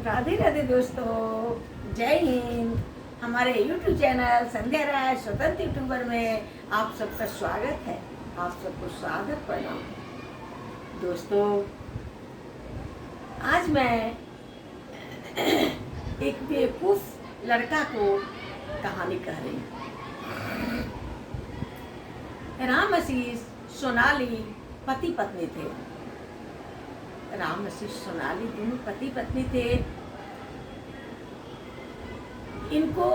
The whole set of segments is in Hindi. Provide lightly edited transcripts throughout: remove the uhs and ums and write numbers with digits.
राधे राधे दोस्तों, जय हिंद। हमारे YouTube चैनल संध्या राय स्वतंत्र यूट्यूबर में आप सबका स्वागत है। आप सबको स्वागत प्रणाम। दोस्तों, आज मैं एक बेवकूफ लड़का को कहानी कह रही हूँ। राम आशीष सोनाली पति पत्नी थे। राम आशीष सोनाली दोनों पति पत्नी थे। इनको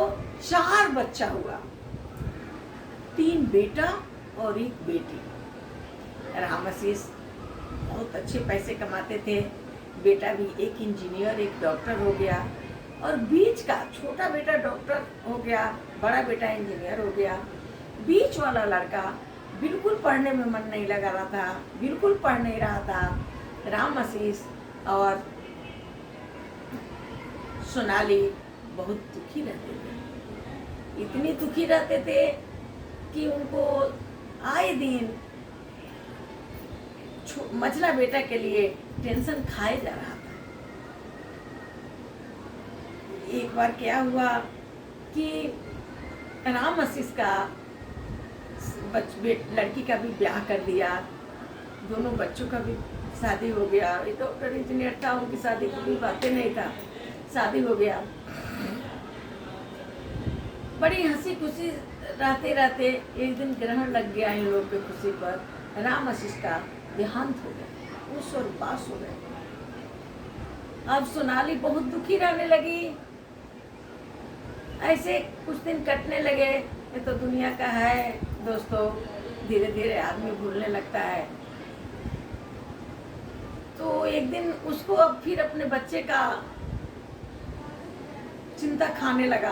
4 बच्चा हुआ, 3 बेटा और 1 बेटी। राम आशीष बहुत अच्छे पैसे कमाते थे। बेटा भी एक इंजीनियर एक डॉक्टर हो गया, और बीच का छोटा बेटा डॉक्टर हो गया, बड़ा बेटा इंजीनियर हो गया। बीच वाला लड़का बिल्कुल पढ़ने में मन नहीं लगा रहा था, बिल्कुल पढ़ नहीं रहा था। राम आशीष और सोनाली बहुत दुखी रहते थे। इतनी दुखी रहते थे कि उनको आए दिन मझला बेटा के लिए टेंशन खाए जा रहा था। एक बार क्या हुआ कि राम आशीष का लड़की का भी ब्याह कर दिया, दोनों बच्चों का भी शादी हो गया। ये डॉक्टर इंजीनियर था, उनकी शादी की कोई बातें नहीं था, शादी हो गया। बड़ी हंसी खुशी रहते रहते एक दिन ग्रहण लग गया इन लोगों की खुशी पर। राम आशीष का देहांत हो गया, वो स्वर्गवास हो गए। अब सोनाली बहुत दुखी रहने लगी। ऐसे कुछ दिन कटने लगे। ये तो दुनिया का है दोस्तों, धीरे धीरे आदमी भूलने लगता है। तो एक दिन उसको अब फिर अपने बच्चे का चिंता खाने लगा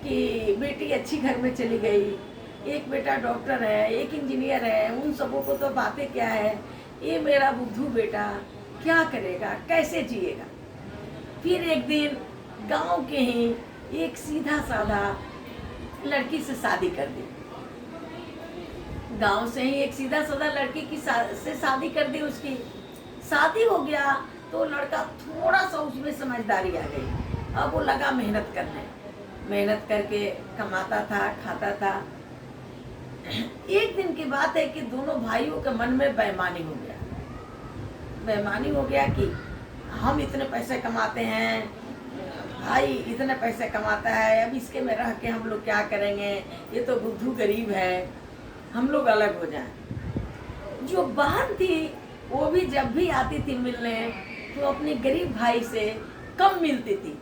कि बेटी अच्छी घर में चली गई, एक बेटा डॉक्टर है, एक इंजीनियर है, उन सबों को तो बातें क्या है, ये मेरा बुद्धू बेटा क्या करेगा, कैसे जिएगा। फिर एक दिन गांव के ही एक सीधा साधा लड़की से शादी कर दी। गांव से ही एक सीधा साधा लड़की की से शादी कर दी। उसकी शादी हो गया तो लड़का थोड़ा सा उसमें समझदारी आ गई। अब वो लगा मेहनत करने, मेहनत करके कमाता था, खाता था। एक दिन की बात है कि दोनों भाइयों के मन में बेईमानी हो गया। बेईमानी हो गया कि हम इतने पैसे कमाते हैं, भाई इतने पैसे कमाता है, अब इसके में रह के हम लोग क्या करेंगे, ये तो बुद्धू गरीब है, हम लोग अलग हो जाएं। जो बहन थी वो भी जब भी आती थी मिलने तो अपने गरीब भाई से कम मिलती थी,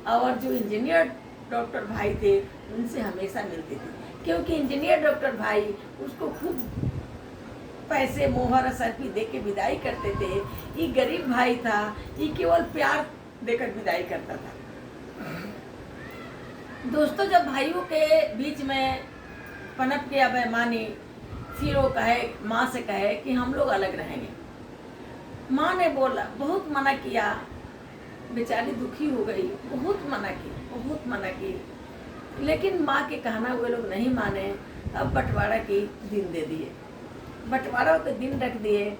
और जो इंजीनियर डॉक्टर भाई थे उनसे हमेशा मिलती थी, क्योंकि इंजीनियर डॉक्टर भाई उसको खूब पैसे मोहर असरफी दे के विदाई करते थे। ये गरीब भाई था, ये केवल प्यार देकर विदाई करता था। दोस्तों, जब भाइयों के बीच में पनप गया बेईमानी, फिर वो कहे, माँ से कहे कि हम लोग अलग रहेंगे। माँ ने बोला, बहुत मना किया, बेचारी दुखी हो गई, बहुत मना की, लेकिन माँ के कहना वे लोग नहीं माने। अब बंटवारा के दिन दे दिए, बंटवारा के दिन रख दिए।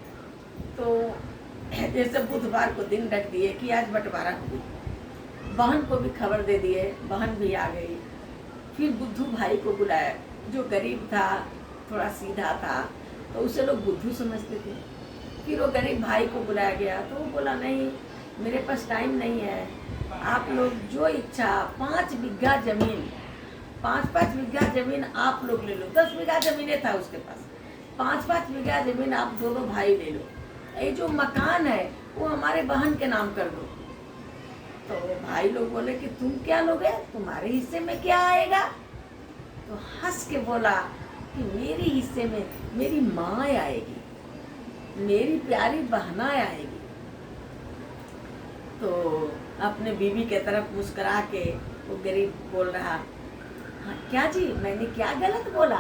तो जैसे बुधवार को दिन रख दिए कि आज बंटवारा हुई। बहन को भी खबर दे दिए, बहन भी आ गई। फिर बुद्धू भाई को बुलाया, जो गरीब था, थोड़ा सीधा था, तो उसे लोग बुद्धू समझते थे। फिर वो गरीब भाई को बुलाया गया, तो वो बोला, नहीं मेरे पास टाइम नहीं है, आप लोग जो इच्छा 5 बीघा जमीन, 5-5 बीघा जमीन आप लोग ले लो। 10 बीघा जमीनें था उसके पास, 5-5 बीघा जमीन आप दोनों भाई ले लो। ये जो मकान है वो हमारे बहन के नाम कर दो। तो भाई लोग बोले कि तुम क्या लोगे, तुम्हारे हिस्से में क्या आएगा। तो हंस के बोला कि मेरे हिस्से में मेरी माँ आएगी, मेरी प्यारी बहना आएगी। तो अपने बीवी के तरफ मुस्कुरा के वो गरीब बोल रहा, हाँ क्या जी, मैंने क्या गलत बोला।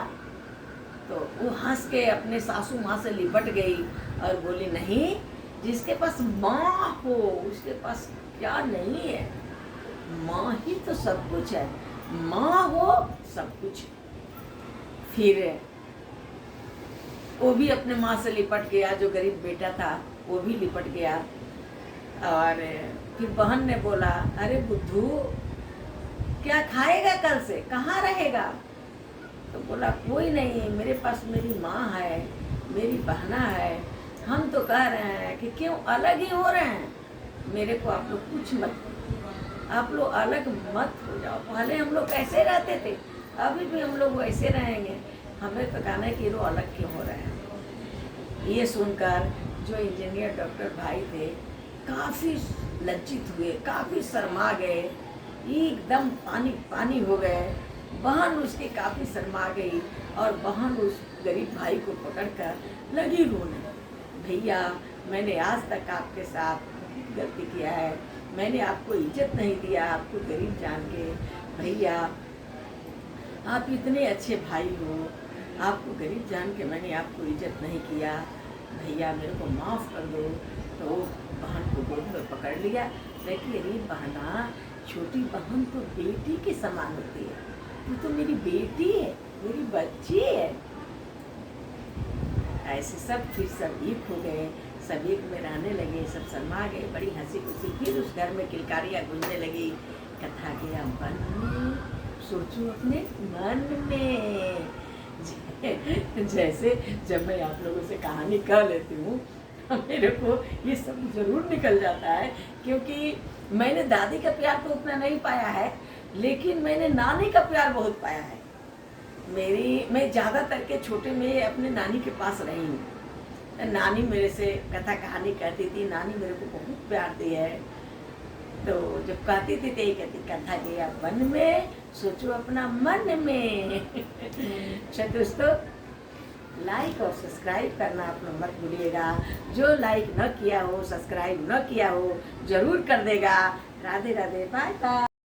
तो वो हंस के अपने सासू माँ से लिपट गई और बोली, नहीं, जिसके पास माँ हो उसके पास क्या नहीं है, माँ ही तो सब कुछ है, माँ हो सब कुछ। फिर वो भी अपने माँ से लिपट गया, जो गरीब बेटा था वो भी लिपट गया। और फिर बहन ने बोला, अरे बुद्धू क्या खाएगा कल से, कहाँ रहेगा? तो बोला कोई नहीं, मेरे पास मेरी माँ है, मेरी बहना है, हम तो कह रहे हैं कि क्यों अलग ही हो रहे हैं, मेरे को आप लोग कुछ मत, आप लोग अलग मत हो जाओ। पहले हम लोग कैसे रहते थे, अभी भी हम लोग वैसे रहेंगे, हमें तो कहना है कि वो अलग क्यों हो रहे हैं। ये सुनकर जो इंजीनियर डॉक्टर भाई थे काफ़ी लज्जित हुए, काफ़ी शर्मा गए, एकदम पानी पानी हो गए। बहन उसकी काफ़ी शर्मा गई और बहन उस गरीब भाई को पकड़कर लगी रोने, भैया मैंने आज तक आपके साथ गलती किया है, मैंने आपको इज्जत नहीं दिया, आपको गरीब जान के, भैया आप इतने अच्छे भाई हो, आपको गरीब जान के मैंने आपको इज्जत नहीं किया, भैया मेरे को माफ़ कर दो। तो वो बहन को गोद में पकड़ लिया। देखिए अरे बहना, छोटी बहन तो बेटी के समान होती है, तू तो मेरी बेटी है, मेरी बच्ची है। ऐसे सब फिर सब एक हो गए, सब एक में रहने लगे, सब शर्मा गए, बड़ी हंसी खुशी। फिर उस घर में किलकारियाँ गूंजने लगी। कथा गया मन में, सोचो अपने मन में। जैसे जब मैं आप लोगों से कहानी कह लेती हूँ मेरे को ये सब जरूर निकल जाता है, क्योंकि मैंने दादी का प्यार तो उतना नहीं पाया है, लेकिन मैंने नानी का प्यार बहुत पाया है। मैं ज़्यादातर के छोटे में अपने नानी के पास रही हूँ। नानी मेरे से कथा कहानी कहती थी, नानी मेरे को बहुत प्यार दी है। तो जब कहती थी तो यही कहती, कथा गया वन में, सोचो अपना मन में। अच्छा दोस्तों, लाइक और सब्सक्राइब करना आप लोग मत भूलिएगा। जो लाइक न किया हो, सब्सक्राइब न किया हो, जरूर कर देगा। Radhe Radhe, bye bye.